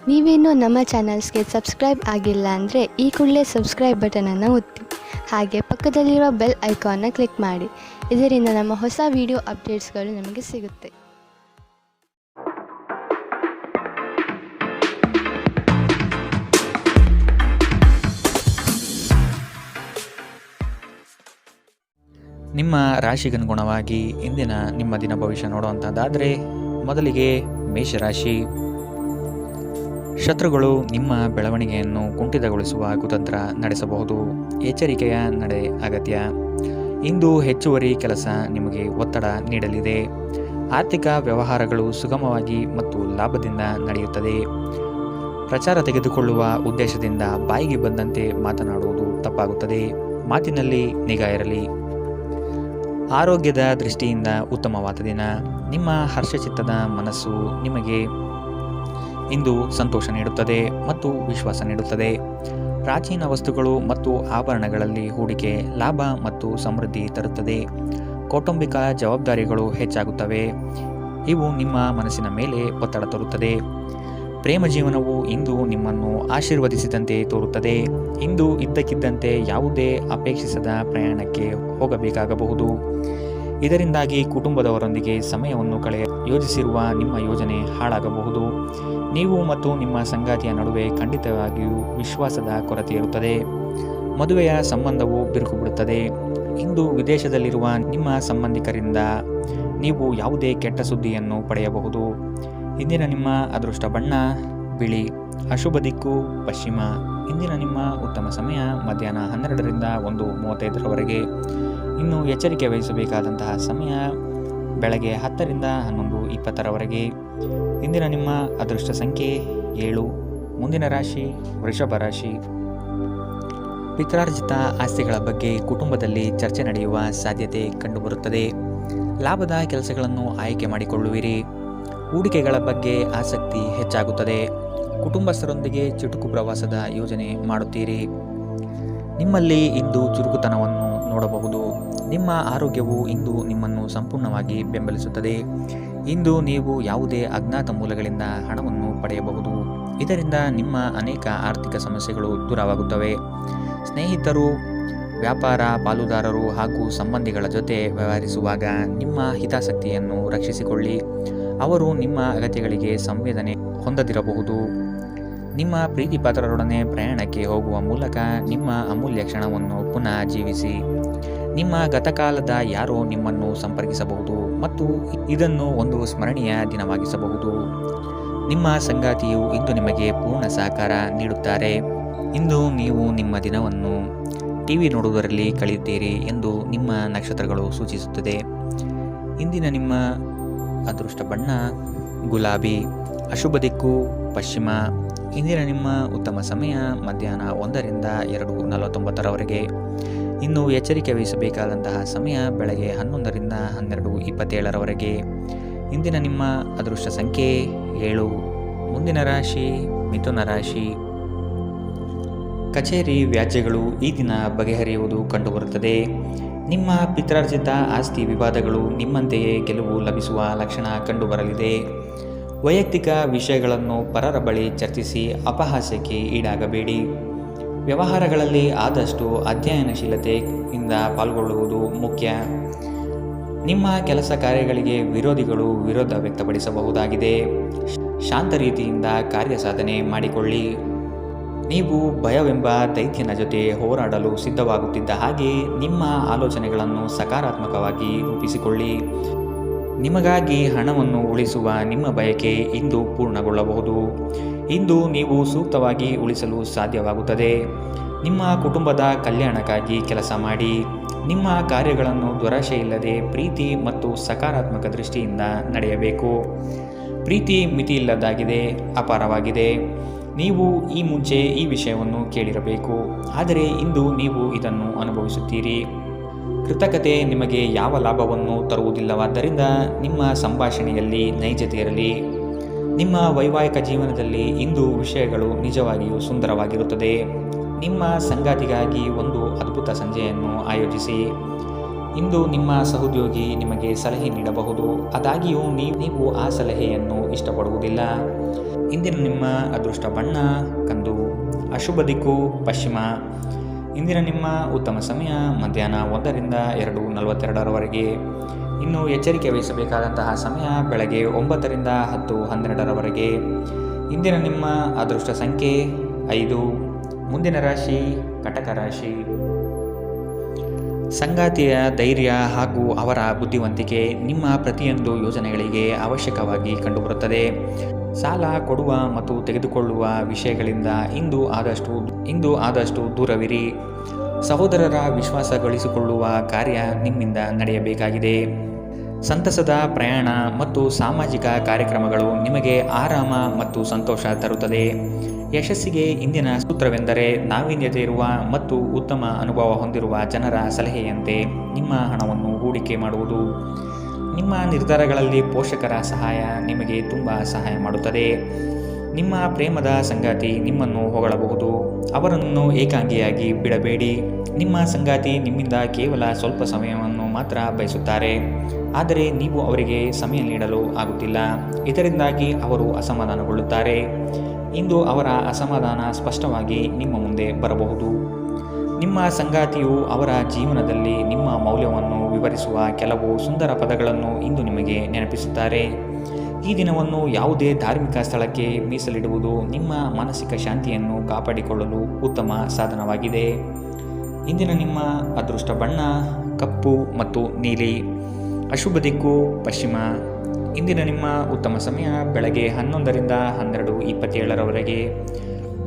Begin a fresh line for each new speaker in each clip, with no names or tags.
ನೀವೇನೂ ನಮ್ಮ ಚಾನಲ್ಸ್ಗೆ ಸಬ್ಸ್ಕ್ರೈಬ್ ಆಗಿಲ್ಲ ಅಂದರೆ ಈ ಕೂಡಲೇ ಸಬ್ಸ್ಕ್ರೈಬ್ ಬಟನನ್ನು ಒತ್ತಿ, ಹಾಗೆ ಪಕ್ಕದಲ್ಲಿರುವ ಬೆಲ್ ಐಕಾನ್ನ ಕ್ಲಿಕ್ ಮಾಡಿ. ಇದರಿಂದ ನಮ್ಮ ಹೊಸ ವಿಡಿಯೋ ಅಪ್ಡೇಟ್ಸ್ಗಳು ನಿಮಗೆ ಸಿಗುತ್ತೆ.
ನಿಮ್ಮ ರಾಶಿಗನುಗುಣವಾಗಿ ಇಂದಿನ ನಿಮ್ಮ ದಿನ ಭವಿಷ್ಯ ನೋಡುವಂಥದ್ದಾದರೆ, ಮೊದಲಿಗೆ ಮೇಷರಾಶಿ. ಶತ್ರುಗಳು ನಿಮ್ಮ ಬೆಳವಣಿಗೆಯನ್ನು ಕುಂಠಿತಗೊಳಿಸುವ ಕುತಂತ್ರ ನಡೆಸಬಹುದು. ಎಚ್ಚರಿಕೆಯ ನಡೆ ಅಗತ್ಯ. ಇಂದು ಹೆಚ್ಚುವರಿ ಕೆಲಸ ನಿಮಗೆ ಒತ್ತಡ ನೀಡಲಿದೆ. ಆರ್ಥಿಕ ವ್ಯವಹಾರಗಳು ಸುಗಮವಾಗಿ ಮತ್ತು ಲಾಭದಿಂದ ನಡೆಯುತ್ತದೆ. ಪ್ರಚಾರ ತೆಗೆದುಕೊಳ್ಳುವ ಉದ್ದೇಶದಿಂದ ಬಾಯಿಗೆ ಬಂದಂತೆ ಮಾತನಾಡುವುದು ತಪ್ಪಾಗುತ್ತದೆ. ಮಾತಿನಲ್ಲಿ ನಿಗಾ ಇರಲಿ. ಆರೋಗ್ಯದ ದೃಷ್ಟಿಯಿಂದ ಉತ್ತಮವಾದ ದಿನ. ನಿಮ್ಮ ಹರ್ಷಚಿತ್ತದ ಮನಸ್ಸು ನಿಮಗೆ ಇಂದು ಸಂತೋಷ ನೀಡುತ್ತದೆ ಮತ್ತು ವಿಶ್ವಾಸ ನೀಡುತ್ತದೆ. ಪ್ರಾಚೀನ ವಸ್ತುಗಳು ಮತ್ತು ಆಭರಣಗಳಲ್ಲಿ ಹೂಡಿಕೆ ಲಾಭ ಮತ್ತು ಸಮೃದ್ಧಿ ತರುತ್ತದೆ. ಕೌಟುಂಬಿಕ ಜವಾಬ್ದಾರಿಗಳು ಹೆಚ್ಚಾಗುತ್ತವೆ. ಇವು ನಿಮ್ಮ ಮನಸ್ಸಿನ ಮೇಲೆ ಒತ್ತಡ ತರುತ್ತದೆ. ಪ್ರೇಮ ಜೀವನವು ಇಂದು ನಿಮ್ಮನ್ನು ಆಶೀರ್ವದಿಸಿದಂತೆ ತೋರುತ್ತದೆ. ಇಂದು ಇದ್ದಕ್ಕಿದ್ದಂತೆ ಯಾವುದೇ ಅಪೇಕ್ಷಿಸದ ಪ್ರಯಾಣಕ್ಕೆ ಹೋಗಬೇಕಾಗಬಹುದು. ಇದರಿಂದಾಗಿ ಕುಟುಂಬದವರೊಂದಿಗೆ ಸಮಯವನ್ನು ಯೋಜಿಸಿರುವ ನಿಮ್ಮ ಯೋಜನೆ ಹಾಳಾಗಬಹುದು. ನೀವು ಮತ್ತು ನಿಮ್ಮ ಸಂಗಾತಿಯ ನಡುವೆ ಖಂಡಿತವಾಗಿಯೂ ವಿಶ್ವಾಸದ ಕೊರತೆ ಇರುತ್ತದೆ. ಮದುವೆಯ ಸಂಬಂಧವು ಬಿರುಕು ಬಿಡುತ್ತದೆ. ಇಂದು ವಿದೇಶದಲ್ಲಿರುವ ನಿಮ್ಮ ಸಂಬಂಧಿಕರಿಂದ ನೀವು ಯಾವುದೇ ಕೆಟ್ಟ ಸುದ್ದಿಯನ್ನು ಪಡೆಯಬಹುದು. ಇಂದಿನ ನಿಮ್ಮ ಅದೃಷ್ಟ ಬಣ್ಣ ಬಿಳಿ. ಅಶುಭ ದಿಕ್ಕು ಪಶ್ಚಿಮ. ಇಂದಿನ ನಿಮ್ಮ ಉತ್ತಮ ಸಮಯ ಮಧ್ಯಾಹ್ನ 12ರಿಂದ 1:35ರವರೆಗೆ. ಇನ್ನು ಎಚ್ಚರಿಕೆ ವಹಿಸಬೇಕಾದಂತಹ ಸಮಯ ಬೆಳಗ್ಗೆ 10ರಿಂದ 11:20ರವರೆಗೆ. ಇಂದಿನ ನಿಮ್ಮ ಅದೃಷ್ಟ ಸಂಖ್ಯೆ 7. ಮುಂದಿನ ರಾಶಿ ವೃಷಭ ರಾಶಿ. ಪಿತ್ರಾರ್ಜಿತ ಆಸ್ತಿಗಳ ಬಗ್ಗೆ ಕುಟುಂಬದಲ್ಲಿ ಚರ್ಚೆ ನಡೆಯುವ ಸಾಧ್ಯತೆ ಕಂಡುಬರುತ್ತದೆ. ಲಾಭದ ಕೆಲಸಗಳನ್ನು ಆಯ್ಕೆ ಮಾಡಿಕೊಳ್ಳುವಿರಿ. ಹೂಡಿಕೆಗಳ ಬಗ್ಗೆ ಆಸಕ್ತಿ ಹೆಚ್ಚಾಗುತ್ತದೆ. ಕುಟುಂಬಸ್ಥರೊಂದಿಗೆ ಚುಟುಕು ಪ್ರವಾಸದ ಯೋಜನೆ ಮಾಡುತ್ತೀರಿ. ನಿಮ್ಮಲ್ಲಿ ಇಂದು ಚುರುಕುತನವನ್ನು ನೋಡಬಹುದು. ನಿಮ್ಮ ಆರೋಗ್ಯವು ಇಂದು ನಿಮ್ಮನ್ನು ಸಂಪೂರ್ಣವಾಗಿ ಬೆಂಬಲಿಸುತ್ತದೆ. ಇಂದು ನೀವು ಯಾವುದೇ ಅಜ್ಞಾತ ಮೂಲಗಳಿಂದ ಹಣವನ್ನು ಪಡೆಯಬಹುದು. ಇದರಿಂದ ನಿಮ್ಮ ಅನೇಕ ಆರ್ಥಿಕ ಸಮಸ್ಯೆಗಳು ದೂರವಾಗುತ್ತವೆ. ಸ್ನೇಹಿತರು, ವ್ಯಾಪಾರ ಪಾಲುದಾರರು ಹಾಗೂ ಸಂಬಂಧಿಗಳ ಜೊತೆ ವ್ಯವಹರಿಸುವಾಗ ನಿಮ್ಮ ಹಿತಾಸಕ್ತಿಯನ್ನು ರಕ್ಷಿಸಿಕೊಳ್ಳಿ. ಅವರು ನಿಮ್ಮ ಅಗತ್ಯಗಳಿಗೆ ಸಂವೇದನೆ ಹೊಂದದಿರಬಹುದು. ನಿಮ್ಮ ಪ್ರೀತಿ ಪಾತ್ರರೊಡನೆ ಪ್ರಯಾಣಕ್ಕೆ ಹೋಗುವ ಮೂಲಕ ನಿಮ್ಮ ಅಮೂಲ್ಯ ಕ್ಷಣವನ್ನು ಪುನಃ ಜೀವಿಸಿ. ನಿಮ್ಮ ಗತಕಾಲದ ಯಾರೋ ನಿಮ್ಮನ್ನು ಸಂಪರ್ಕಿಸಬಹುದು ಮತ್ತು ಇದನ್ನು ಒಂದು ಸ್ಮರಣೀಯ ದಿನವಾಗಿಸಬಹುದು. ನಿಮ್ಮ ಸಂಗಾತಿಯು ಇಂದು ನಿಮಗೆ ಪೂರ್ಣ ಸಹಕಾರ ನೀಡುತ್ತಾರೆ. ಇಂದು ನೀವು ನಿಮ್ಮ ದಿನವನ್ನು ಟಿವಿ ನೋಡುವುದರಲ್ಲಿ ಕಳೆಯುತ್ತೀರಿ ಎಂದು ನಿಮ್ಮ ನಕ್ಷತ್ರಗಳು ಸೂಚಿಸುತ್ತದೆ. ಇಂದಿನ ನಿಮ್ಮ ಅದೃಷ್ಟ ಬಣ್ಣ ಗುಲಾಬಿ. ಅಶುಭ ದಿಕ್ಕು ಪಶ್ಚಿಮ. ಇಂದಿನ ನಿಮ್ಮ ಉತ್ತಮ ಸಮಯ ಮಧ್ಯಾಹ್ನ 1ರಿಂದ 2:49ರವರೆಗೆ. ಇನ್ನು ಎಚ್ಚರಿಕೆ ವಹಿಸಬೇಕಾದಂತಹ ಸಮಯ ಬೆಳಗ್ಗೆ 11ರಿಂದ 12:27ರವರೆಗೆ. ಇಂದಿನ ನಿಮ್ಮ ಅದೃಷ್ಟ ಸಂಖ್ಯೆ 7. ಮುಂದಿನ ರಾಶಿ ಮಿಥುನ ರಾಶಿ. ಕಚೇರಿ ವ್ಯಾಜ್ಯಗಳು ಈ ದಿನ ಬಗೆಹರಿಯುವುದು ಕಂಡುಬರುತ್ತದೆ. ನಿಮ್ಮ ಪಿತ್ರಾರ್ಜಿತ ಆಸ್ತಿ ವಿವಾದಗಳು ನಿಮ್ಮಂತೆಯೇ ಗೆಲುವು ಲಭಿಸುವ ಲಕ್ಷಣ ಕಂಡುಬರಲಿದೆ. ವೈಯಕ್ತಿಕ ವಿಷಯಗಳನ್ನು ಪರರ ಬಳಿ ಚರ್ಚಿಸಿ ಅಪಹಾಸ್ಯಕ್ಕೆ ಈಡಾಗಬೇಡಿ. ವ್ಯವಹಾರಗಳಲ್ಲಿ ಆದಷ್ಟು ಅಧ್ಯಯನಶೀಲತೆಯಿಂದ ಪಾಲ್ಗೊಳ್ಳುವುದು ಮುಖ್ಯ. ನಿಮ್ಮ ಕೆಲಸ ಕಾರ್ಯಗಳಿಗೆ ವಿರೋಧಿಗಳು ವಿರೋಧ ವ್ಯಕ್ತಪಡಿಸಬಹುದಾಗಿದೆ. ಶಾಂತ ರೀತಿಯಿಂದ ಕಾರ್ಯ ಸಾಧನೆ ಮಾಡಿಕೊಳ್ಳಿ. ನೀವು ಭಯವೆಂಬ ದೈತ್ಯನ ಜೊತೆ ಹೋರಾಡಲು ಸಿದ್ಧವಾಗುತ್ತಿದ್ದ ಹಾಗೆ ನಿಮ್ಮ ಆಲೋಚನೆಗಳನ್ನು ಸಕಾರಾತ್ಮಕವಾಗಿ ರೂಪಿಸಿಕೊಳ್ಳಿ. ನಿಮಗಾಗಿ ಹಣವನ್ನು ಉಳಿಸುವ ನಿಮ್ಮ ಬಯಕೆ ಇಂದು ಪೂರ್ಣಗೊಳ್ಳಬಹುದು. ಇಂದು ನೀವು ಸೂಕ್ತವಾಗಿ ಉಳಿಸಲು ಸಾಧ್ಯವಾಗುತ್ತದೆ. ನಿಮ್ಮ ಕುಟುಂಬದ ಕಲ್ಯಾಣಕ್ಕಾಗಿ ಕೆಲಸ ಮಾಡಿ. ನಿಮ್ಮ ಕಾರ್ಯಗಳನ್ನು ದುರಾಶೆಯಿಲ್ಲದೆ ಪ್ರೀತಿ ಮತ್ತು ಸಕಾರಾತ್ಮಕ ದೃಷ್ಟಿಯಿಂದ ನಡೆಯಬೇಕು. ಪ್ರೀತಿ ಮಿತಿಯಿಲ್ಲದಾಗಿದೆ, ಅಪಾರವಾಗಿದೆ. ನೀವು ಈ ಮುಂಚೆ ಈ ವಿಷಯವನ್ನು ಕೇಳಿರಬೇಕು, ಆದರೆ ಇಂದು ನೀವು ಇದನ್ನು ಅನುಭವಿಸುತ್ತೀರಿ. ಕೃತಕತೆ ನಿಮಗೆ ಯಾವ ಲಾಭವನ್ನು ತರುವುದಿಲ್ಲವಾದ್ದರಿಂದ ನಿಮ್ಮ ಸಂಭಾಷಣೆಯಲ್ಲಿ ನೈಜತೆ ಇರಲಿ. ನಿಮ್ಮ ವೈವಾಹಿಕ ಜೀವನದಲ್ಲಿ ಇಂದು ವಿಷಯಗಳು ನಿಜವಾಗಿಯೂ ಸುಂದರವಾಗಿರುತ್ತದೆ. ನಿಮ್ಮ ಸಂಗಾತಿಗಾಗಿ ಒಂದು ಅದ್ಭುತ ಸಂಜೆಯನ್ನು ಆಯೋಜಿಸಿ. ಇಂದು ನಿಮ್ಮ ಸಹೋದ್ಯೋಗಿ ನಿಮಗೆ ಸಲಹೆ ನೀಡಬಹುದು, ಆದಾಗ್ಯೂ ನೀವು ಆ ಸಲಹೆಯನ್ನು ಇಷ್ಟಪಡುವುದಿಲ್ಲ. ಇಂದಿನ ನಿಮ್ಮ ಅದೃಷ್ಟ ಬಣ್ಣ ಕಂದು. ಅಶುಭ ದಿಕ್ಕು ಪಶ್ಚಿಮ. ಇಂದಿನ ನಿಮ್ಮ ಉತ್ತಮ ಸಮಯ ಮಧ್ಯಾಹ್ನ 1ರಿಂದ 2:42ರವರೆಗೆ. ಇನ್ನು ಎಚ್ಚರಿಕೆ ವಹಿಸಬೇಕಾದಂತಹ ಸಮಯ ಬೆಳಗ್ಗೆ 9ರಿಂದ 10:12ರವರೆಗೆ. ಇಂದಿನ ನಿಮ್ಮ ಅದೃಷ್ಟ ಸಂಖ್ಯೆ 5. ಮುಂದಿನ ರಾಶಿ ಕಟಕ ರಾಶಿ. ಸಂಗಾತಿಯ ಧೈರ್ಯ ಹಾಗೂ ಅವರ ಬುದ್ಧಿವಂತಿಕೆ ನಿಮ್ಮ ಪ್ರತಿಯೊಂದು ಯೋಜನೆಗಳಿಗೆ ಅವಶ್ಯಕವಾಗಿ ಕಂಡುಬರುತ್ತದೆ. ಸಾಲ ಕೊಡುವ ಮತ್ತು ತೆಗೆದುಕೊಳ್ಳುವ ವಿಷಯಗಳಿಂದ ಇಂದು ಆದಷ್ಟು ದೂರವಿರಿ. ಸಹೋದರರ ವಿಶ್ವಾಸ ಗಳಿಸಿಕೊಳ್ಳುವ ಕಾರ್ಯ ನಿಮ್ಮಿಂದ ನಡೆಯಬೇಕಾಗಿದೆ. ಸಂತಸದ ಪ್ರಯಾಣ ಮತ್ತು ಸಾಮಾಜಿಕ ಕಾರ್ಯಕ್ರಮಗಳು ನಿಮಗೆ ಆರಾಮ ಮತ್ತು ಸಂತೋಷ ತರುತ್ತದೆ. ಯಶಸ್ಸಿಗೆ ಇಂದಿನ ಸೂತ್ರವೆಂದರೆ ನಾವೀನ್ಯತೆ ಇರುವ ಮತ್ತು ಉತ್ತಮ ಅನುಭವ ಹೊಂದಿರುವ ಜನರ ಸಲಹೆಯಂತೆ ನಿಮ್ಮ ಹಣವನ್ನು ಹೂಡಿಕೆ ಮಾಡುವುದು. ನಿಮ್ಮ ನಿರ್ಧಾರಗಳಲ್ಲಿ ಪೋಷಕರ ಸಹಾಯ ನಿಮಗೆ ತುಂಬ ಸಹಾಯ ಮಾಡುತ್ತದೆ. ನಿಮ್ಮ ಪ್ರೇಮದ ಸಂಗಾತಿ ನಿಮ್ಮನ್ನು ಹೊಗಳಬಹುದು. ಅವರನ್ನು ಏಕಾಂಗಿಯಾಗಿ ಬಿಡಬೇಡಿ. ನಿಮ್ಮ ಸಂಗಾತಿ ನಿಮ್ಮಿಂದ ಕೇವಲ ಸ್ವಲ್ಪ ಸಮಯವನ್ನು ಮಾತ್ರ ಬಯಸುತ್ತಾರೆ, ಆದರೆ ನೀವು ಅವರಿಗೆ ಸಮಯ ನೀಡಲು ಆಗುತ್ತಿಲ್ಲ. ಇದರಿಂದಾಗಿ ಅವರು ಅಸಮಾಧಾನಗೊಳ್ಳುತ್ತಾರೆ. ಇಂದು ಅವರ ಅಸಮಾಧಾನ ಸ್ಪಷ್ಟವಾಗಿ ನಿಮ್ಮ ಮುಂದೆ ಬರಬಹುದು. ನಿಮ್ಮ ಸಂಗಾತಿಯು ಅವರ ಜೀವನದಲ್ಲಿ ನಿಮ್ಮ ಮೌಲ್ಯವನ್ನು ವಿವರಿಸುವ ಕೆಲವು ಸುಂದರ ಪದಗಳನ್ನು ಇಂದು ನಿಮಗೆ ನೆನಪಿಸುತ್ತಾರೆ. ಈ ದಿನವನ್ನು ಯಾವುದೇ ಧಾರ್ಮಿಕ ಸ್ಥಳಕ್ಕೆ ಮೀಸಲಿಡುವುದು ನಿಮ್ಮ ಮಾನಸಿಕ ಶಾಂತಿಯನ್ನು ಕಾಪಾಡಿಕೊಳ್ಳಲು ಉತ್ತಮ ಸಾಧನವಾಗಿದೆ. ಇಂದಿನ ನಿಮ್ಮ ಅದೃಷ್ಟ ಬಣ್ಣ ಕಪ್ಪು ಮತ್ತು ನೀಲಿ. ಅಶುಭ ದಿಕ್ಕು ಪಶ್ಚಿಮ. ಇಂದಿನ ನಿಮ್ಮ ಉತ್ತಮ ಸಮಯ ಬೆಳಗ್ಗೆ 11ರಿಂದ 12:27ರವರೆಗೆ.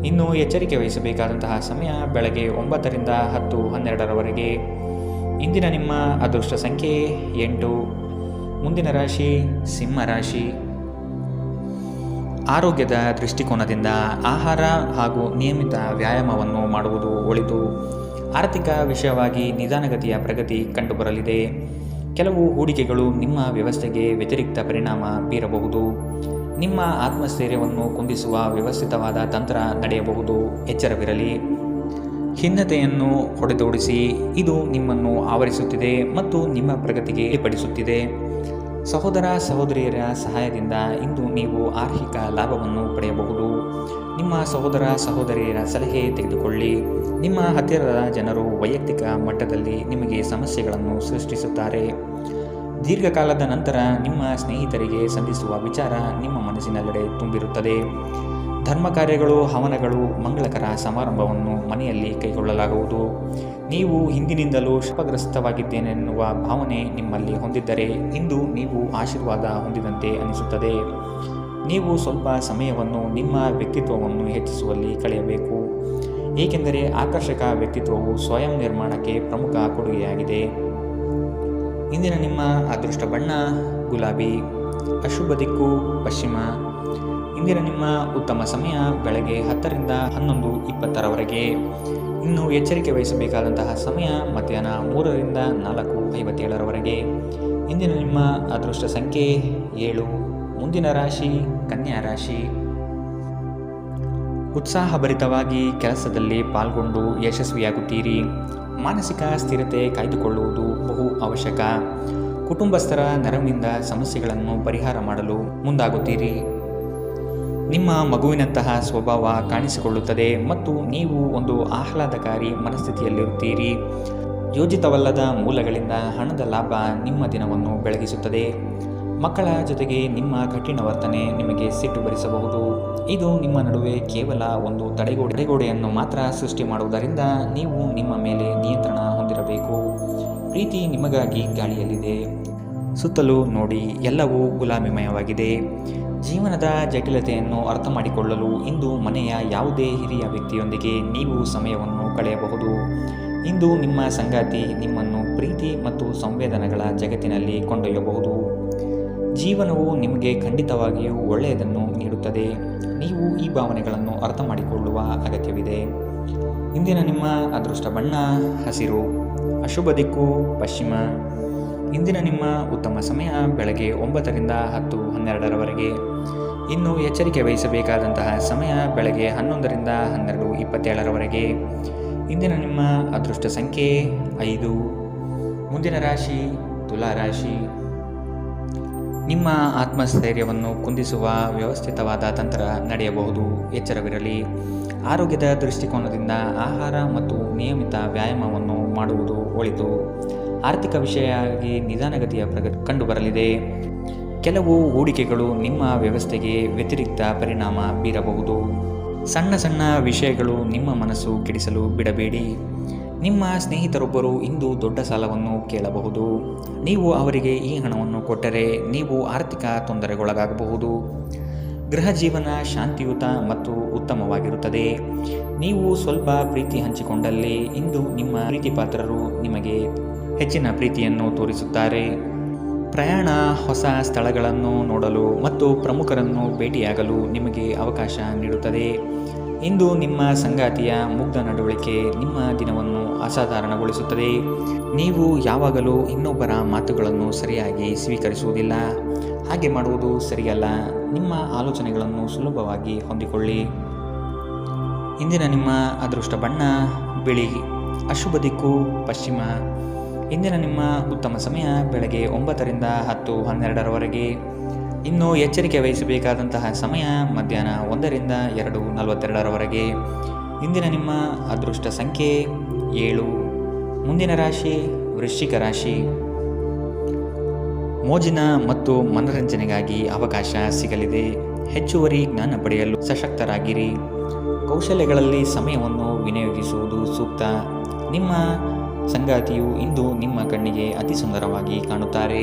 ಇನ್ನು ಎಚ್ಚರಿಕೆ ವಹಿಸಬೇಕಾದಂತಹ ಸಮಯ ಬೆಳಗ್ಗೆ 9ರಿಂದ 10:12ರವರೆಗೆ. ಇಂದಿನ ನಿಮ್ಮ ಅದೃಷ್ಟ ಸಂಖ್ಯೆ 8. ಮುಂದಿನ ರಾಶಿ ಸಿಂಹ ರಾಶಿ. ಆರೋಗ್ಯದ ದೃಷ್ಟಿಕೋನದಿಂದ ಆಹಾರ ಹಾಗೂ ನಿಯಮಿತ ವ್ಯಾಯಾಮವನ್ನು ಮಾಡುವುದು ಒಳಿತು. ಆರ್ಥಿಕ ವಿಷಯವಾಗಿ ನಿಧಾನಗತಿಯ ಪ್ರಗತಿ ಕಂಡುಬರಲಿದೆ. ಕೆಲವು ಹೂಡಿಕೆಗಳು ನಿಮ್ಮ ವ್ಯವಸ್ಥೆಗೆ ವ್ಯತಿರಿಕ್ತ ಪರಿಣಾಮ ಬೀರಬಹುದು. ನಿಮ್ಮ ಆತ್ಮಸ್ಥೈರ್ಯವನ್ನು ಕುಂದಿಸುವ ವ್ಯವಸ್ಥಿತವಾದ ತಂತ್ರ ನಡೆಯಬಹುದು. ಎಚ್ಚರವಿರಲಿ. ಖಿನ್ನತೆಯನ್ನು ಹೊಡೆದೋಡಿಸಿ. ಇದು ನಿಮ್ಮನ್ನು ಆವರಿಸುತ್ತಿದೆ ಮತ್ತು ನಿಮ್ಮ ಪ್ರಗತಿಗೆ ಪಡಿಸುತ್ತಿದೆ. ಸಹೋದರ ಸಹೋದರಿಯರ ಸಹಾಯದಿಂದ ಇಂದು ನೀವು ಆರ್ಥಿಕ ಲಾಭವನ್ನು ಪಡೆಯಬಹುದು. ನಿಮ್ಮ ಸಹೋದರ ಸಹೋದರಿಯರ ಸಲಹೆ ತೆಗೆದುಕೊಳ್ಳಿ. ನಿಮ್ಮ ಹತ್ತಿರದ ಜನರು ವೈಯಕ್ತಿಕ ಮಟ್ಟದಲ್ಲಿ ನಿಮಗೆ ಸಮಸ್ಯೆಗಳನ್ನು ಸೃಷ್ಟಿಸುತ್ತಾರೆ. ದೀರ್ಘಕಾಲದ ನಂತರ ನಿಮ್ಮ ಸ್ನೇಹಿತರಿಗೆ ಸಂಧಿಸುವ ವಿಚಾರ ನಿಮ್ಮ ಮನಸ್ಸಿನೆಲ್ಲೆಡೆ ತುಂಬಿರುತ್ತದೆ. ಧರ್ಮ ಕಾರ್ಯಗಳು, ಹವನಗಳು, ಮಂಗಳಕರ ಸಮಾರಂಭವನ್ನು ಮನೆಯಲ್ಲಿ ಕೈಗೊಳ್ಳಲಾಗುವುದು. ನೀವು ಹಿಂದಿನಿಂದಲೂ ಶಾಪಗ್ರಸ್ತವಾಗಿದ್ದೇನೆನ್ನುವ ಭಾವನೆ ನಿಮ್ಮಲ್ಲಿ ಹೊಂದಿದ್ದರೆ ಇಂದು ನೀವು ಆಶೀರ್ವಾದ ಹೊಂದಿದಂತೆ ಅನಿಸುತ್ತದೆ. ನೀವು ಸ್ವಲ್ಪ ಸಮಯವನ್ನು ನಿಮ್ಮ ವ್ಯಕ್ತಿತ್ವವನ್ನು ಹೆಚ್ಚಿಸುವಲ್ಲಿ ಕಳೆಯಬೇಕು, ಏಕೆಂದರೆ ಆಕರ್ಷಕ ವ್ಯಕ್ತಿತ್ವವು ಸ್ವಯಂ ನಿರ್ಮಾಣಕ್ಕೆ ಪ್ರಮುಖ ಕೊಡುಗೆಯಾಗಿದೆ. ಇಂದಿನ ನಿಮ್ಮ ಅದೃಷ್ಟ ಬಣ್ಣ ಗುಲಾಬಿ. ಅಶುಭ ದಿಕ್ಕು ಪಶ್ಚಿಮ. ಇಂದಿನ ನಿಮ್ಮ ಉತ್ತಮ ಸಮಯ ಬೆಳಗ್ಗೆ 10ರಿಂದ 11:20ರವರೆಗೆ. ಇನ್ನು ಎಚ್ಚರಿಕೆ ವಹಿಸಬೇಕಾದಂತಹ ಸಮಯ ಮಧ್ಯಾಹ್ನ 3ರಿಂದ 4:57ರವರೆಗೆ. ಇಂದಿನ ನಿಮ್ಮ ಅದೃಷ್ಟ ಸಂಖ್ಯೆ 7. ಮುಂದಿನ ರಾಶಿ ಕನ್ಯಾ ರಾಶಿ. ಉತ್ಸಾಹಭರಿತವಾಗಿ ಕೆಲಸದಲ್ಲಿ ಪಾಲ್ಗೊಂಡು ಯಶಸ್ವಿಯಾಗುತ್ತೀರಿ. ಮಾನಸಿಕ ಸ್ಥಿರತೆ ಕಾಯ್ದುಕೊಳ್ಳುವುದು ಬಹು ಅವಶ್ಯಕ. ಕುಟುಂಬಸ್ಥರ ನೆರವಿನಿಂದ ಸಮಸ್ಯೆಗಳನ್ನು ಪರಿಹಾರ ಮಾಡಲು ಮುಂದಾಗುತ್ತೀರಿ. ನಿಮ್ಮ ಮಗುವಿನಂತಹ ಸ್ವಭಾವ ಕಾಣಿಸಿಕೊಳ್ಳುತ್ತದೆ ಮತ್ತು ನೀವು ಒಂದು ಆಹ್ಲಾದಕಾರಿ ಮನಸ್ಥಿತಿಯಲ್ಲಿರುತ್ತೀರಿ. ಯೋಜಿತವಲ್ಲದ ಮೂಲಗಳಿಂದ ಹಣದ ಲಾಭ ನಿಮ್ಮ ದಿನವನ್ನು ಬೆಳಗಿಸುತ್ತದೆ. ಮಕ್ಕಳ ಜೊತೆಗೆ ನಿಮ್ಮ ಕಠಿಣ ವರ್ತನೆ ನಿಮಗೆ ಸಿಟ್ಟು ಬರಿಸಬಹುದು. ಇದು ನಿಮ್ಮ ನಡುವೆ ಕೇವಲ ಒಂದು ತಡೆಗೋಡೆಯನ್ನು ಮಾತ್ರ ಸೃಷ್ಟಿ ಮಾಡುವುದರಿಂದ ನೀವು ನಿಮ್ಮ ಮೇಲೆ ನಿಯಂತ್ರಣ ಹೊಂದಿರಬೇಕು. ಪ್ರೀತಿ ನಿಮಗಾಗಿ ಗಾಳಿಯಲ್ಲಿದೆ. ಸುತ್ತಲೂ ನೋಡಿ, ಎಲ್ಲವೂ ಗುಲಾಮಿಮಯವಾಗಿದೆ. ಜೀವನದ ಜಟಿಲತೆಯನ್ನು ಅರ್ಥ ಮಾಡಿಕೊಳ್ಳಲು ಇಂದು ಮನೆಯ ಯಾವುದೇ ಹಿರಿಯ ವ್ಯಕ್ತಿಯೊಂದಿಗೆ ನೀವು ಸಮಯವನ್ನು ಕಳೆಯಬಹುದು. ಇಂದು ನಿಮ್ಮ ಸಂಗಾತಿ ನಿಮ್ಮನ್ನು ಪ್ರೀತಿ ಮತ್ತು ಸಂವೇದನೆಗಳ ಜಗತ್ತಿನಲ್ಲಿ ಕೊಂಡೊಯ್ಯಬಹುದು. ಜೀವನವು ನಿಮಗೆ ಖಂಡಿತವಾಗಿಯೂ ಒಳ್ಳೆಯದನ್ನು ನೀಡುತ್ತದೆ. ನೀವು ಈ ಭಾವನೆಗಳನ್ನು ಅರ್ಥ ಮಾಡಿಕೊಳ್ಳುವ ಅಗತ್ಯವಿದೆ. ಇಂದಿನ ನಿಮ್ಮ ಅದೃಷ್ಟ ಬಣ್ಣ ಹಸಿರು. ಅಶುಭ ದಿಕ್ಕು ಪಶ್ಚಿಮ. ಇಂದಿನ ನಿಮ್ಮ ಉತ್ತಮ ಸಮಯ ಬೆಳಗ್ಗೆ 9ರಿಂದ 10:12ರವರೆಗೆ. ಇನ್ನು ಎಚ್ಚರಿಕೆ ವಹಿಸಬೇಕಾದಂತಹ ಸಮಯ ಬೆಳಗ್ಗೆ 11ರಿಂದ 12:27ರವರೆಗೆ. ಇಂದಿನ ನಿಮ್ಮ ಅದೃಷ್ಟ ಸಂಖ್ಯೆ 5. ಮುಂದಿನ ರಾಶಿ ತುಲಾ ರಾಶಿ. ನಿಮ್ಮ ಆತ್ಮಸ್ಥೈರ್ಯವನ್ನು ಕುಂದಿಸುವ ವ್ಯವಸ್ಥಿತವಾದ ತಂತ್ರ ನಡೆಯಬಹುದು. ಎಚ್ಚರವಿರಲಿ. ಆರೋಗ್ಯದ ದೃಷ್ಟಿಕೋನದಿಂದ ಆಹಾರ ಮತ್ತು ನಿಯಮಿತ ವ್ಯಾಯಾಮವನ್ನು ಮಾಡುವುದು ಒಳಿತು. ಆರ್ಥಿಕ ವಿಷಯವಾಗಿ ನಿಧಾನಗತಿಯ ಪ್ರಗತಿ ಕಂಡುಬರಲಿದೆ. ಕೆಲವು ಹೂಡಿಕೆಗಳು ನಿಮ್ಮ ವ್ಯವಸ್ಥೆಗೆ ವ್ಯತಿರಿಕ್ತ ಪರಿಣಾಮ ಬೀರಬಹುದು. ಸಣ್ಣ ಸಣ್ಣ ವಿಷಯಗಳು ನಿಮ್ಮ ಮನಸ್ಸು ಕೆಡಿಸಲು ಬಿಡಬೇಡಿ. ನಿಮ್ಮ ಸ್ನೇಹಿತರೊಬ್ಬರು ಇಂದು ದೊಡ್ಡ ಸಾಲವನ್ನು ಕೇಳಬಹುದು. ನೀವು ಅವರಿಗೆ ಈ ಹಣವನ್ನು ಕೊಟ್ಟರೆ ನೀವು ಆರ್ಥಿಕ ತೊಂದರೆಗೊಳಗಾಗಬಹುದು. ಗೃಹ ಜೀವನ ಶಾಂತಿಯುತ ಮತ್ತು ಉತ್ತಮವಾಗಿರುತ್ತದೆ. ನೀವು ಸ್ವಲ್ಪ ಪ್ರೀತಿ ಹಂಚಿಕೊಂಡಲ್ಲಿ ಇಂದು ನಿಮ್ಮ ಪ್ರೀತಿಪಾತ್ರರು ನಿಮಗೆ ಹೆಚ್ಚಿನ ಪ್ರೀತಿಯನ್ನು ತೋರಿಸುತ್ತಾರೆ. ಪ್ರಯಾಣ, ಹೊಸ ಸ್ಥಳಗಳನ್ನು ನೋಡಲು ಮತ್ತು ಪ್ರಮುಖರನ್ನು ಭೇಟಿಯಾಗಲು ನಿಮಗೆ ಅವಕಾಶ ನೀಡುತ್ತದೆ. ಇಂದು ನಿಮ್ಮ ಸಂಗಾತಿಯ ಮುಗ್ಧ ನಡವಳಿಕೆ ನಿಮ್ಮ ದಿನವನ್ನು ಅಸಾಧಾರಣಗೊಳಿಸುತ್ತದೆ. ನೀವು ಯಾವಾಗಲೂ ಇನ್ನೊಬ್ಬರ ಮಾತುಗಳನ್ನು ಸರಿಯಾಗಿ ಸ್ವೀಕರಿಸುವುದಿಲ್ಲ. ಹಾಗೆ ಮಾಡುವುದು ಸರಿಯಲ್ಲ. ನಿಮ್ಮ ಆಲೋಚನೆಗಳನ್ನು ಸುಲಭವಾಗಿ ಹೊಂದಿಕೊಳ್ಳಿ. ಇಂದಿನ ನಿಮ್ಮ ಅದೃಷ್ಟ ಬಣ್ಣ ಬಿಳಿ. ಅಶುಭ ದಿಕ್ಕು ಪಶ್ಚಿಮ. ಇಂದಿನ ನಿಮ್ಮ ಉತ್ತಮ ಸಮಯ ಬೆಳಗ್ಗೆ 9 ರಿಂದ 10:12 ಇನ್ನು ಎಚ್ಚರಿಕೆ ವಹಿಸಬೇಕಾದಂತಹ ಸಮಯ ಮಧ್ಯಾಹ್ನ 1 ರಿಂದ 2:42 ಇಂದಿನ ನಿಮ್ಮ ಅದೃಷ್ಟ ಸಂಖ್ಯೆ 7. ಮುಂದಿನ ರಾಶಿ ವೃಶ್ಚಿಕ ರಾಶಿ. ಮೋಜಿನ ಮತ್ತು ಮನರಂಜನೆಗಾಗಿ ಅವಕಾಶ ಸಿಗಲಿದೆ. ಹೆಚ್ಚುವರಿ ಜ್ಞಾನ ಪಡೆಯಲು ಸಶಕ್ತರಾಗಿರಿ. ಕೌಶಲ್ಯಗಳಲ್ಲಿ ಸಮಯವನ್ನು ವಿನಿಯೋಗಿಸುವುದು ಸೂಕ್ತ. ನಿಮ್ಮ ಸಂಗಾತಿಯು ಇಂದು ನಿಮ್ಮ ಕಣ್ಣಿಗೆ ಅತಿ ಸುಂದರವಾಗಿ ಕಾಣುತ್ತಾರೆ.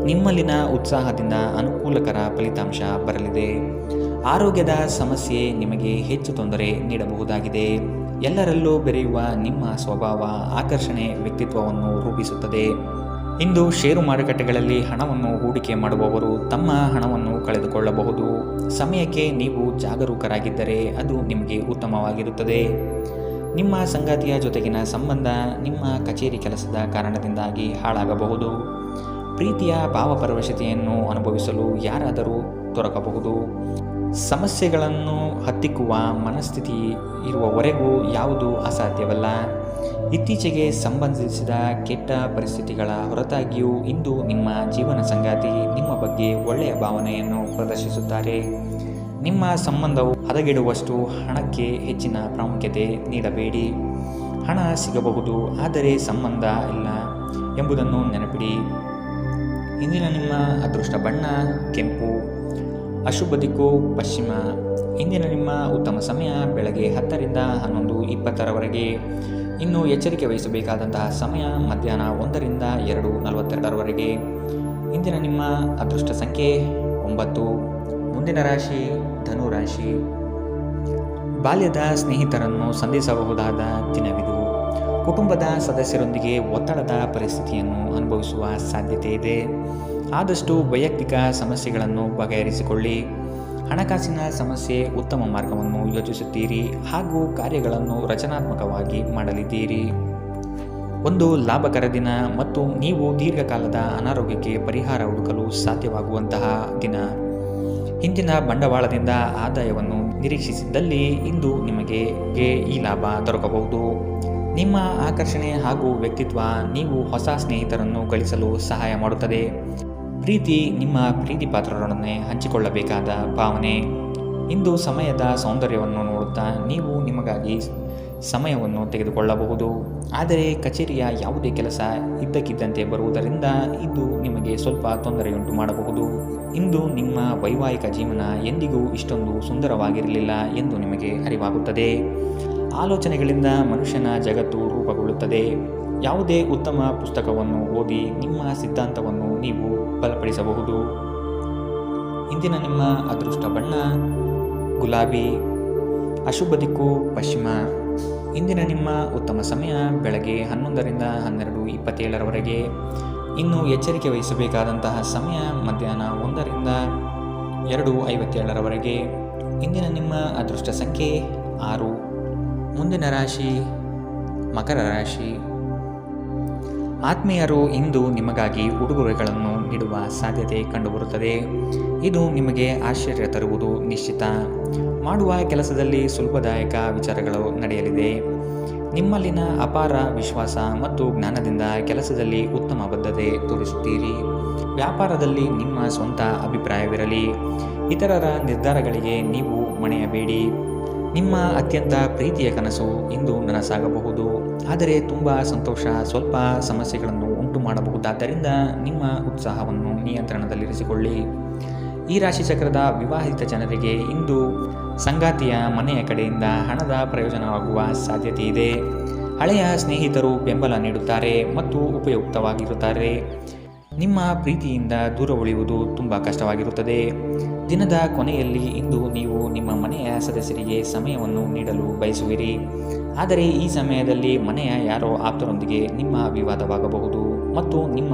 ನಿಮ್ಮಲ್ಲಿನ ಉತ್ಸಾಹದಿಂದ ಅನುಕೂಲಕರ ಫಲಿತಾಂಶ ಬರಲಿದೆ. ಆರೋಗ್ಯದ ಸಮಸ್ಯೆ ನಿಮಗೆ ಹೆಚ್ಚು ತೊಂದರೆ ನೀಡಬಹುದಾಗಿದೆ. ಎಲ್ಲರಲ್ಲೂ ಬೆರೆಯುವ ನಿಮ್ಮ ಸ್ವಭಾವ ಆಕರ್ಷಣೆ ವ್ಯಕ್ತಿತ್ವವನ್ನು ರೂಪಿಸುತ್ತದೆ. ಇಂದು ಷೇರು ಮಾರುಕಟ್ಟೆಗಳಲ್ಲಿ ಹಣವನ್ನು ಹೂಡಿಕೆ ಮಾಡುವವರು ತಮ್ಮ ಹಣವನ್ನು ಕಳೆದುಕೊಳ್ಳಬಹುದು. ಸಮಯಕ್ಕೆ ನೀವು ಜಾಗರೂಕರಾಗಿದ್ದರೆ ಅದು ನಿಮಗೆ ಉತ್ತಮವಾಗಿರುತ್ತದೆ. ನಿಮ್ಮ ಸಂಗಾತಿಯ ಜೊತೆಗಿನ ಸಂಬಂಧ ನಿಮ್ಮ ಕಚೇರಿ ಕೆಲಸದ ಕಾರಣದಿಂದಾಗಿ ಹಾಳಾಗಬಹುದು. ಪ್ರೀತಿಯ ಭಾವಪರವಶತೆಯನ್ನು ಅನುಭವಿಸಲು ಯಾರಾದರೂ ದೊರಕಬಹುದು. ಸಮಸ್ಯೆಗಳನ್ನು ಹತ್ತಿಕ್ಕುವ ಮನಸ್ಥಿತಿ ಇರುವವರೆಗೂ ಯಾವುದೂ ಅಸಾಧ್ಯವಲ್ಲ. ಇತ್ತೀಚೆಗೆ ಸಂಬಂಧಿಸಿದ ಕೆಟ್ಟ ಪರಿಸ್ಥಿತಿಗಳ ಹೊರತಾಗಿಯೂ ಇಂದು ನಿಮ್ಮ ಜೀವನ ಸಂಗಾತಿ ನಿಮ್ಮ ಬಗ್ಗೆ ಒಳ್ಳೆಯ ಭಾವನೆಯನ್ನು ಪ್ರದರ್ಶಿಸುತ್ತಾರೆ. ನಿಮ್ಮ ಸಂಬಂಧವು ಹದಗೆಡುವಷ್ಟು ಹಣಕ್ಕೆ ಹೆಚ್ಚಿನ ಪ್ರಾಮುಖ್ಯತೆ ನೀಡಬೇಡಿ. ಹಣ ಸಿಗಬಹುದು, ಆದರೆ ಸಂಬಂಧ ಇಲ್ಲ ಎಂಬುದನ್ನು ನೆನಪಿಡಿ. ಇಂದಿನ ನಿಮ್ಮ ಅದೃಷ್ಟ ಬಣ್ಣ ಕೆಂಪು. ಅಶುಭ ದಿಕ್ಕು ಪಶ್ಚಿಮ. ಇಂದಿನ ನಿಮ್ಮ ಉತ್ತಮ ಸಮಯ ಬೆಳಗ್ಗೆ 10 ರಿಂದ 11:20 ಇನ್ನು ಎಚ್ಚರಿಕೆ ವಹಿಸಬೇಕಾದಂತಹ ಸಮಯ ಮಧ್ಯಾಹ್ನ 1 ರಿಂದ 2:42 ಇಂದಿನ ನಿಮ್ಮ ಅದೃಷ್ಟ ಸಂಖ್ಯೆ 9. ಮುಂದಿನ ರಾಶಿ ಧನು ರಾಶಿ. ಬಾಲ್ಯದ ಸ್ನೇಹಿತರನ್ನು ಸಂಧಿಸಬಹುದಾದ ದಿನವಿದು. ಕುಟುಂಬದ ಸದಸ್ಯರೊಂದಿಗೆ ಒತ್ತಡದ ಪರಿಸ್ಥಿತಿಯನ್ನು ಅನುಭವಿಸುವ ಸಾಧ್ಯತೆ ಇದೆ. ಆದಷ್ಟು ವೈಯಕ್ತಿಕ ಸಮಸ್ಯೆಗಳನ್ನು ಬಗೆಹರಿಸಿಕೊಳ್ಳಿ. ಹಣಕಾಸಿನ ಸಮಸ್ಯೆ ಉತ್ತಮ ಮಾರ್ಗವನ್ನು ಯೋಚಿಸುತ್ತೀರಿ ಹಾಗೂ ಕಾರ್ಯಗಳನ್ನು ರಚನಾತ್ಮಕವಾಗಿ ಮಾಡಲಿದ್ದೀರಿ. ಒಂದು ಲಾಭಕರ ದಿನ ಮತ್ತು ನೀವು ದೀರ್ಘಕಾಲದ ಅನಾರೋಗ್ಯಕ್ಕೆ ಪರಿಹಾರ ಹುಡುಕಲು ಸಾಧ್ಯವಾಗುವಂತಹ ದಿನ. ಹಿಂದಿನ ಬಂಡವಾಳದಿಂದ ಆದಾಯವನ್ನು ನಿರೀಕ್ಷಿಸಿದ್ದಲ್ಲಿ ಇಂದು ನಿಮಗೆ ಈ ಲಾಭ ದೊರಕಬಹುದು. ನಿಮ್ಮ ಆಕರ್ಷಣೆ ಹಾಗೂ ವ್ಯಕ್ತಿತ್ವ ನೀವು ಹೊಸ ಸ್ನೇಹಿತರನ್ನು ಗಳಿಸಲು ಸಹಾಯ ಮಾಡುತ್ತದೆ. ಪ್ರೀತಿ ನಿಮ್ಮ ಪ್ರೀತಿಪಾತ್ರರೊಡನೆ ಹಂಚಿಕೊಳ್ಳಬೇಕಾದ ಭಾವನೆ. ಇಂದು ಸಮಯದ ಸೌಂದರ್ಯವನ್ನು ನೋಡುತ್ತಾ ನೀವು ನಿಮಗಾಗಿ ಸಮಯವನ್ನು ತೆಗೆದುಕೊಳ್ಳಬಹುದು. ಆದರೆ ಕಚೇರಿಯ ಯಾವುದೇ ಕೆಲಸ ಇದ್ದಕ್ಕಿದ್ದಂತೆ ಬರುವುದರಿಂದ ಇದು ನಿಮಗೆ ಸ್ವಲ್ಪ ತೊಂದರೆಯುಂಟು ಮಾಡಬಹುದು. ಇಂದು ನಿಮ್ಮ ವೈವಾಹಿಕ ಜೀವನ ಎಂದಿಗೂ ಇಷ್ಟೊಂದು ಸುಂದರವಾಗಿರಲಿಲ್ಲ ಎಂದು ನಿಮಗೆ ಅರಿವಾಗುತ್ತದೆ. ಆಲೋಚನೆಗಳಿಂದ ಮನುಷ್ಯನ ಜಗತ್ತು ರೂಪುಗೊಳ್ಳುತ್ತದೆ. ಯಾವುದೇ ಉತ್ತಮ ಪುಸ್ತಕವನ್ನು ಓದಿ ನಿಮ್ಮ ಸಿದ್ಧಾಂತವನ್ನು ನೀವು ಬಲಪಡಿಸಬಹುದು. ಇಂದಿನ ನಿಮ್ಮ ಅದೃಷ್ಟ ಬಣ್ಣ ಗುಲಾಬಿ. ಅಶುಭ ದಿಕ್ಕು ಪಶ್ಚಿಮ. ಇಂದಿನ ನಿಮ್ಮ ಉತ್ತಮ ಸಮಯ ಬೆಳಗ್ಗೆ 11 ರಿಂದ 12:27 ಇನ್ನು ಎಚ್ಚರಿಕೆ ವಹಿಸಬೇಕಾದಂತಹ ಸಮಯ ಮಧ್ಯಾಹ್ನ 1 ರಿಂದ 2:57 ಇಂದಿನ ನಿಮ್ಮ ಅದೃಷ್ಟ ಸಂಖ್ಯೆ 6. ಮುಂದಿನ ರಾಶಿ ಮಕರ ರಾಶಿ. ಆತ್ಮೀಯರು ಇಂದು ನಿಮಗಾಗಿ ಉಡುಗೊರೆಗಳನ್ನು ನೀಡುವ ಸಾಧ್ಯತೆ ಕಂಡುಬರುತ್ತದೆ. ಇದು ನಿಮಗೆ ಆಶ್ಚರ್ಯ ತರುವುದು ನಿಶ್ಚಿತ. ಮಾಡುವ ಕೆಲಸದಲ್ಲಿ ಸುಲಭದಾಯಕ ವಿಚಾರಗಳು ನಡೆಯಲಿದೆ. ನಿಮ್ಮಲ್ಲಿನ ಅಪಾರ ವಿಶ್ವಾಸ ಮತ್ತು ಜ್ಞಾನದಿಂದ ಕೆಲಸದಲ್ಲಿ ಉತ್ತಮ ಬದ್ಧತೆ ತೋರಿಸುತ್ತೀರಿ. ವ್ಯಾಪಾರದಲ್ಲಿ ನಿಮ್ಮ ಸ್ವಂತ ಅಭಿಪ್ರಾಯವಿರಲಿ. ಇತರರ ನಿರ್ಧಾರಗಳಿಗೆ ನೀವು ಮಣಿಯಬೇಡಿ. ನಿಮ್ಮ ಅತ್ಯಂತ ಪ್ರೀತಿಯ ಕನಸು ಇಂದು ನನಸಾಗಬಹುದು, ಆದರೆ ತುಂಬ ಸಂತೋಷ ಸ್ವಲ್ಪ ಸಮಸ್ಯೆಗಳನ್ನು ಉಂಟು ಮಾಡಬಹುದಾದ್ದರಿಂದ ನಿಮ್ಮ ಉತ್ಸಾಹವನ್ನು ನಿಯಂತ್ರಣದಲ್ಲಿರಿಸಿಕೊಳ್ಳಿ. ಈ ರಾಶಿಚಕ್ರದ ವಿವಾಹಿತ ಜನರಿಗೆ ಇಂದು ಸಂಗಾತಿಯ ಮನೆಯ ಕಡೆಯಿಂದ ಹಣದ ಪ್ರಯೋಜನವಾಗುವ ಸಾಧ್ಯತೆ ಇದೆ. ಹಳೆಯ ಸ್ನೇಹಿತರು ಬೆಂಬಲ ನೀಡುತ್ತಾರೆ ಮತ್ತು ಉಪಯುಕ್ತವಾಗಿರುತ್ತಾರೆ. ನಿಮ್ಮ ಪ್ರೀತಿಯಿಂದ ದೂರ ಉಳಿಯುವುದು ತುಂಬ ಕಷ್ಟವಾಗಿರುತ್ತದೆ. ದಿನದ ಕೊನೆಯಲ್ಲಿ ಇಂದು ನೀವು ನಿಮ್ಮ ಮನೆಯ ಸದಸ್ಯರಿಗೆ ಸಮಯವನ್ನು ನೀಡಲು ಬಯಸುವಿರಿ, ಆದರೆ ಈ ಸಮಯದಲ್ಲಿ ಮನೆಯ ಯಾರೋ ಆಪ್ತರೊಂದಿಗೆ ನಿಮ್ಮ ವಿವಾದವಾಗಬಹುದು ಮತ್ತು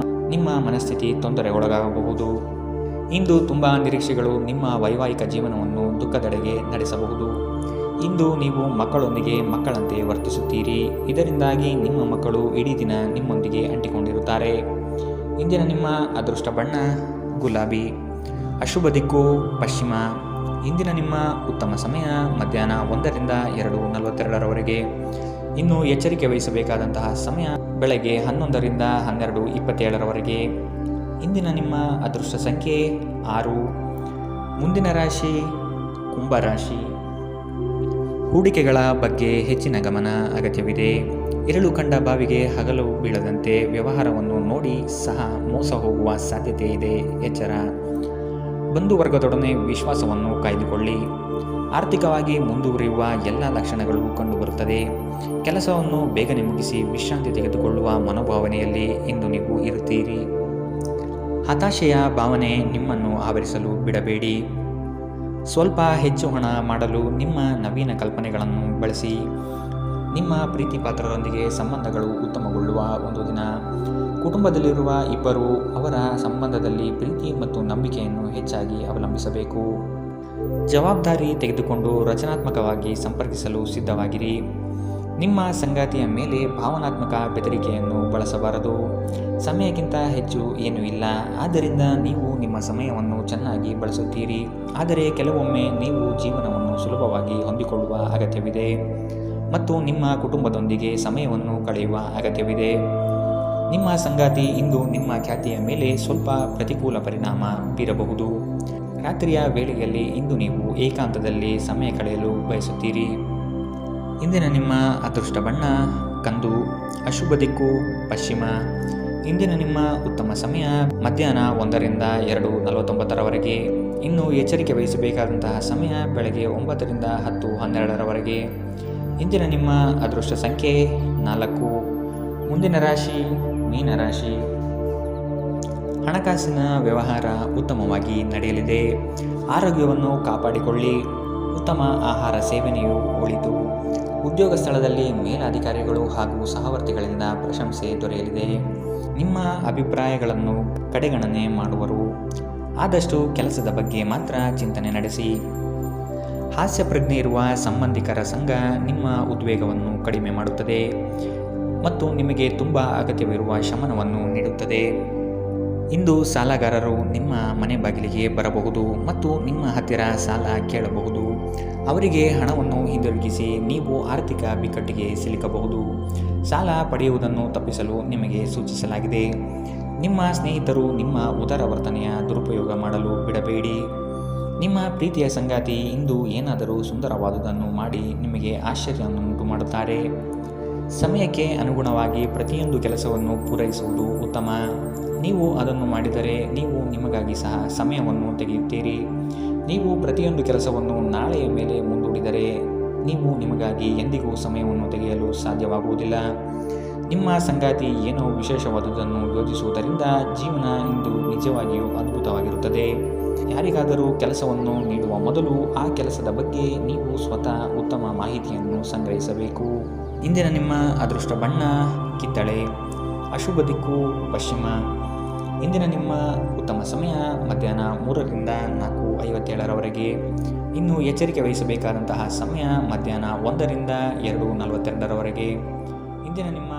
ನಿಮ್ಮ ಮನಸ್ಥಿತಿ ತೊಂದರೆಗೊಳಗಾಗಬಹುದು. ಇಂದು ತುಂಬ ನಿರೀಕ್ಷೆಗಳು ನಿಮ್ಮ ವೈವಾಹಿಕ ಜೀವನವನ್ನು ದುಃಖದೆಡೆಗೆ ನಡೆಸಬಹುದು. ಇಂದು ನೀವು ಮಕ್ಕಳೊಂದಿಗೆ ಮಕ್ಕಳಂತೆ ವರ್ತಿಸುತ್ತೀರಿ, ಇದರಿಂದಾಗಿ ನಿಮ್ಮ ಮಕ್ಕಳು ಇಡೀ ದಿನ ನಿಮ್ಮೊಂದಿಗೆ ಅಂಟಿಕೊಂಡಿರುತ್ತಾರೆ. ಇಂದಿನ ನಿಮ್ಮ ಅದೃಷ್ಟ ಬಣ್ಣ ಗುಲಾಬಿ. ಅಶುಭ ದಿಕ್ಕು ಪಶ್ಚಿಮ. ಇಂದಿನ ನಿಮ್ಮ ಉತ್ತಮ ಸಮಯ ಮಧ್ಯಾಹ್ನ 1 ರಿಂದ 2:42 ಇನ್ನು ಎಚ್ಚರಿಕೆ ವಹಿಸಬೇಕಾದಂತಹ ಸಮಯ ಬೆಳಗ್ಗೆ 11 ರಿಂದ 12:27 ಇಂದಿನ ನಿಮ್ಮ ಅದೃಷ್ಟ ಸಂಖ್ಯೆ 6. ಮುಂದಿನ ರಾಶಿ ಕುಂಭರಾಶಿ. ಹೂಡಿಕೆಗಳ ಬಗ್ಗೆ ಹೆಚ್ಚಿನ ಗಮನ ಅಗತ್ಯವಿದೆ. ಇರಳು ಕಂಡ ಬಾವಿಗೆ ಹಗಲು ಬೀಳದಂತೆ ವ್ಯವಹಾರವನ್ನು ನೋಡಿ ಸಹ ಮೋಸ ಹೋಗುವ ಸಾಧ್ಯತೆ ಇದೆ, ಎಚ್ಚರ. ಬಂಧುವರ್ಗದೊಡನೆ ವಿಶ್ವಾಸವನ್ನು ಕಾಯ್ದುಕೊಳ್ಳಿ. ಆರ್ಥಿಕವಾಗಿ ಮುಂದುವರಿಯುವ ಎಲ್ಲ ಲಕ್ಷಣಗಳು ಕಂಡುಬರುತ್ತದೆ. ಕೆಲಸವನ್ನು ಬೇಗನೆ ಮುಗಿಸಿ ವಿಶ್ರಾಂತಿ ತೆಗೆದುಕೊಳ್ಳುವ ಮನೋಭಾವನೆಯಲ್ಲಿ ಇಂದು ನೀವು ಇರುತ್ತೀರಿ. ಹತಾಶೆಯ ಭಾವನೆ ನಿಮ್ಮನ್ನು ಆವರಿಸಲು ಬಿಡಬೇಡಿ. ಸ್ವಲ್ಪ ಹೆಚ್ಚು ಹಣ ಮಾಡಲು ನಿಮ್ಮ ನವೀನ ಕಲ್ಪನೆಗಳನ್ನು ಬಳಸಿ. ನಿಮ್ಮ ಪ್ರೀತಿ ಪಾತ್ರರೊಂದಿಗೆ ಸಂಬಂಧಗಳು ಉತ್ತಮಗೊಳ್ಳುವ ಒಂದು ದಿನ. ಕುಟುಂಬದಲ್ಲಿರುವ ಇಬ್ಬರು ಅವರ ಸಂಬಂಧದಲ್ಲಿ ಪ್ರೀತಿ ಮತ್ತು ನಂಬಿಕೆಯನ್ನು ಹೆಚ್ಚಾಗಿ ಅವಲಂಬಿಸಬೇಕು. ಜವಾಬ್ದಾರಿ ತೆಗೆದುಕೊಂಡು ರಚನಾತ್ಮಕವಾಗಿ ಸಂಪರ್ಕಿಸಲು ಸಿದ್ಧವಾಗಿರಿ. ನಿಮ್ಮ ಸಂಗಾತಿಯ ಮೇಲೆ ಭಾವನಾತ್ಮಕ ಬೆದರಿಕೆಯನ್ನು ಬಳಸಬಾರದು. ಸಮಯಕ್ಕಿಂತ ಹೆಚ್ಚು ಏನೂ ಇಲ್ಲ, ಆದ್ದರಿಂದ ನೀವು ನಿಮ್ಮ ಸಮಯವನ್ನು ಚೆನ್ನಾಗಿ ಬಳಸುತ್ತೀರಿ. ಆದರೆ ಕೆಲವೊಮ್ಮೆ ನೀವು ಜೀವನವನ್ನು ಸುಲಭವಾಗಿ ಹೊಂದಿಕೊಳ್ಳುವ ಅಗತ್ಯವಿದೆ ಮತ್ತು ನಿಮ್ಮ ಕುಟುಂಬದೊಂದಿಗೆ ಸಮಯವನ್ನು ಕಳೆಯುವ ಅಗತ್ಯವಿದೆ. ನಿಮ್ಮ ಸಂಗಾತಿ ಇಂದು ನಿಮ್ಮ ಖ್ಯಾತಿಯ ಮೇಲೆ ಸ್ವಲ್ಪ ಪ್ರತಿಕೂಲ ಪರಿಣಾಮ ಬೀರಬಹುದು. ರಾತ್ರಿಯ ವೇಳೆಯಲ್ಲಿ ಇಂದು ನೀವು ಏಕಾಂತದಲ್ಲಿ ಸಮಯ ಕಳೆಯಲು ಬಯಸುತ್ತೀರಿ. ಇಂದಿನ ನಿಮ್ಮ ಅದೃಷ್ಟ ಬಣ್ಣ ಕಂದು. ಅಶುಭ ದಿಕ್ಕು ಪಶ್ಚಿಮ. ಇಂದಿನ ನಿಮ್ಮ ಉತ್ತಮ ಸಮಯ ಮಧ್ಯಾಹ್ನ 1 ರಿಂದ 2:49 ಇನ್ನು ಎಚ್ಚರಿಕೆ ವಹಿಸಬೇಕಾದಂತಹ ಸಮಯ ಬೆಳಗ್ಗೆ 9 ರಿಂದ 10:12 ಇಂದಿನ ನಿಮ್ಮ ಅದೃಷ್ಟ ಸಂಖ್ಯೆ 4. ಮುಂದಿನ ರಾಶಿ ಮೀನರಾಶಿ. ಹಣಕಾಸಿನ ವ್ಯವಹಾರ ಉತ್ತಮವಾಗಿ ನಡೆಯಲಿದೆ. ಆರೋಗ್ಯವನ್ನು ಕಾಪಾಡಿಕೊಳ್ಳಿ. ಉತ್ತಮ ಆಹಾರ ಸೇವನೆಯು ಒಳಿತು. ಉದ್ಯೋಗ ಸ್ಥಳದಲ್ಲಿ ಮೇಲಾಧಿಕಾರಿಗಳು ಹಾಗೂ ಸಹವರ್ತಿಗಳಿಂದ ಪ್ರಶಂಸೆ ದೊರೆಯಲಿದೆ. ನಿಮ್ಮ ಅಭಿಪ್ರಾಯಗಳನ್ನು ಕಡೆಗಣನೆ ಮಾಡುವರು. ಆದಷ್ಟು ಕೆಲಸದ ಬಗ್ಗೆ ಮಾತ್ರ ಚಿಂತನೆ ನಡೆಸಿ. ಹಾಸ್ಯ ಪ್ರಜ್ಞೆ ಇರುವ ಸಂಬಂಧಿಕರ ಸಂಘ ನಿಮ್ಮ ಉದ್ವೇಗವನ್ನು ಕಡಿಮೆ ಮಾಡುತ್ತದೆ ಮತ್ತು ನಿಮಗೆ ತುಂಬ ಅಗತ್ಯವಿರುವ ಶಮನವನ್ನು ನೀಡುತ್ತದೆ. ಇಂದು ಸಾಲಗಾರರು ನಿಮ್ಮ ಮನೆ ಬಾಗಿಲಿಗೆ ಬರಬಹುದು ಮತ್ತು ನಿಮ್ಮ ಹತ್ತಿರ ಸಾಲ ಕೇಳಬಹುದು. ಅವರಿಗೆ ಹಣವನ್ನು ಹಿಂದಿರುಗಿಸಿ ನೀವು ಆರ್ಥಿಕ ಬಿಕ್ಕಟ್ಟಿಗೆ ಸಿಲುಕಬಹುದು. ಸಾಲ ಪಡೆಯುವುದನ್ನು ತಪ್ಪಿಸಲು ನಿಮಗೆ ಸೂಚಿಸಲಾಗಿದೆ. ನಿಮ್ಮ ಸ್ನೇಹಿತರು ನಿಮ್ಮ ಉದಾರ ವರ್ತನೆಯ ದುರುಪಯೋಗ ಮಾಡಲು ಬಿಡಬೇಡಿ. ನಿಮ್ಮ ಪ್ರೀತಿಯ ಸಂಗಾತಿ ಇಂದು ಏನಾದರೂ ಸುಂದರವಾದುದನ್ನು ಮಾಡಿ ನಿಮಗೆ ಆಶ್ಚರ್ಯವನ್ನುಂಟು ಮಾಡುತ್ತಾರೆ. ಸಮಯಕ್ಕೆ ಅನುಗುಣವಾಗಿ ಪ್ರತಿಯೊಂದು ಕೆಲಸವನ್ನು ಪೂರೈಸುವುದು ಉತ್ತಮ. ನೀವು ಅದನ್ನು ಮಾಡಿದರೆ ನೀವು ನಿಮಗಾಗಿ ಸಹ ಸಮಯವನ್ನು ತೆಗೆಯುತ್ತೀರಿ. ನೀವು ಪ್ರತಿಯೊಂದು ಕೆಲಸವನ್ನು ನಾಳೆಯ ಮೇಲೆ ಮುಂದೂಡಿದರೆ ನೀವು ನಿಮಗಾಗಿ ಎಂದಿಗೂ ಸಮಯವನ್ನು ತೆಗೆಯಲು ಸಾಧ್ಯವಾಗುವುದಿಲ್ಲ. ನಿಮ್ಮ ಸಂಗಾತಿ ಏನೋ ವಿಶೇಷವಾದುದನ್ನು ಯೋಜಿಸುವುದರಿಂದ ಜೀವನ ಇಂದು ನಿಜವಾಗಿಯೂ ಅದ್ಭುತವಾಗಿರುತ್ತದೆ. ಯಾರಿಗಾದರೂ ಕೆಲಸವನ್ನು ನೀಡುವ ಮೊದಲು ಆ ಕೆಲಸದ ಬಗ್ಗೆ ನೀವು ಸ್ವತಃ ಉತ್ತಮ ಮಾಹಿತಿಯನ್ನು ಸಂಗ್ರಹಿಸಬೇಕು. ಇಂದಿನ ನಿಮ್ಮ ಅದೃಷ್ಟ ಬಣ್ಣ ಕಿತ್ತಳೆ. ಅಶುಭ ದಿಕ್ಕು ಪಶ್ಚಿಮ. ಇಂದಿನ ನಿಮ್ಮ ಉತ್ತಮ ಸಮಯ ಮಧ್ಯಾಹ್ನ 3 ರಿಂದ 4:57 ಇನ್ನು ಎಚ್ಚರಿಕೆ ವಹಿಸಬೇಕಾದಂತಹ ಸಮಯ ಮಧ್ಯಾಹ್ನ 1 ರಿಂದ 2:42 ಇಂದಿನ ನಿಮ್ಮ